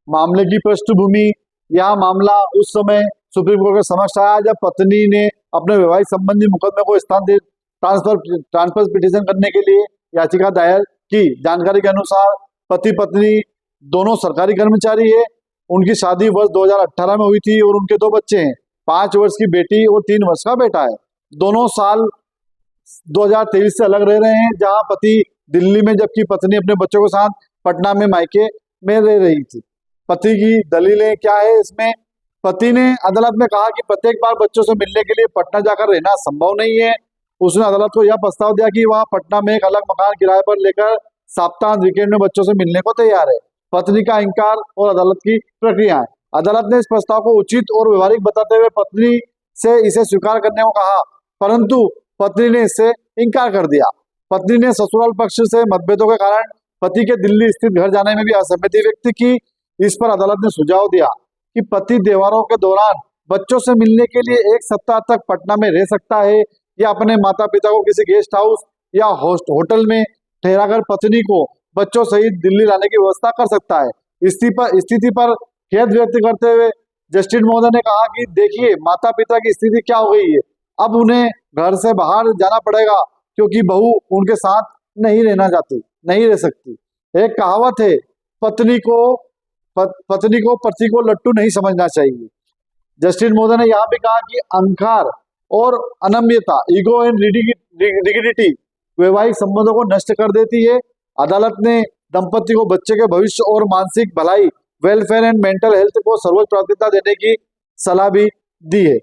मामले की पृष्ठभूमि, यह मामला उस समय सुप्रीम कोर्ट के समक्ष आया जब पत्नी ने अपने वैवाहिक संबंधी मुकदमे को ट्रांसफर पिटीशन करने के लिए याचिका दायर की। जानकारी के अनुसार पति पत्नी दोनों सरकारी कर्मचारी है। उनकी शादी वर्ष 2018 में हुई थी और उनके 2 बच्चे हैं, 5 वर्ष की बेटी और 3 वर्ष का बेटा है। दोनों साल 2023 से अलग रह रहे हैं, जहां पति दिल्ली में जबकि पत्नी अपने बच्चों के साथ पटना में मायके में रह रही थी। पति की दलीलें क्या है इसमें? पति ने अदालत में कहा कि प्रत्येक बार बच्चों से मिलने के लिए पटना जाकर रहना संभव नहीं है। उसने अदालत को यह प्रस्ताव दिया कि वह पटना में एक अलग मकान किराए पर लेकर सप्ताहांत वीकेंड में बच्चों से मिलने को तैयार है। पत्नी का इंकार और अदालत की प्रक्रिया है। अदालत ने इस प्रस्ताव को उचित और व्यवहारिक बताते हुए पत्नी से इसे स्वीकार करने को कहा, परंतु पत्नी ने इससे इंकार कर दिया। पत्नी ने ससुराल पक्ष से मतभेदों के कारण पति के दिल्ली स्थित घर जाने में भी असहमति व्यक्त की। इस पर अदालत ने सुझाव दिया कि पति त्योहारों के दौरान बच्चों से मिलने के लिए 1 सप्ताह तक पटना में रह सकता है या अपने माता पिता को किसी गेस्ट हाउस या होटल में ठहराकर पत्नी को बच्चों सहित दिल्ली लाने की व्यवस्था कर सकता है। स्थिति पर खेद व्यक्त करते हुए जस्टिस महोदय ने कहा कि देखिए, माता पिता की स्थिति क्या हो गई है, अब उन्हें घर से बाहर जाना पड़ेगा क्योंकि बहू उनके साथ नहीं रह सकती। एक कहावत है, पत्नी को पति को लट्टू नहीं समझना चाहिए। जस्टिस महोदय ने यहाँ भी कहा कि अहंकार और अनम्यता, ईगो एंड रिगिडिटी वैवाहिक संबंधों को नष्ट कर देती है। अदालत ने दंपति को बच्चे के भविष्य और मानसिक भलाई, वेलफेयर एंड मेंटल हेल्थ को सर्वोच्च प्राथमिकता देने की सलाह भी दी है।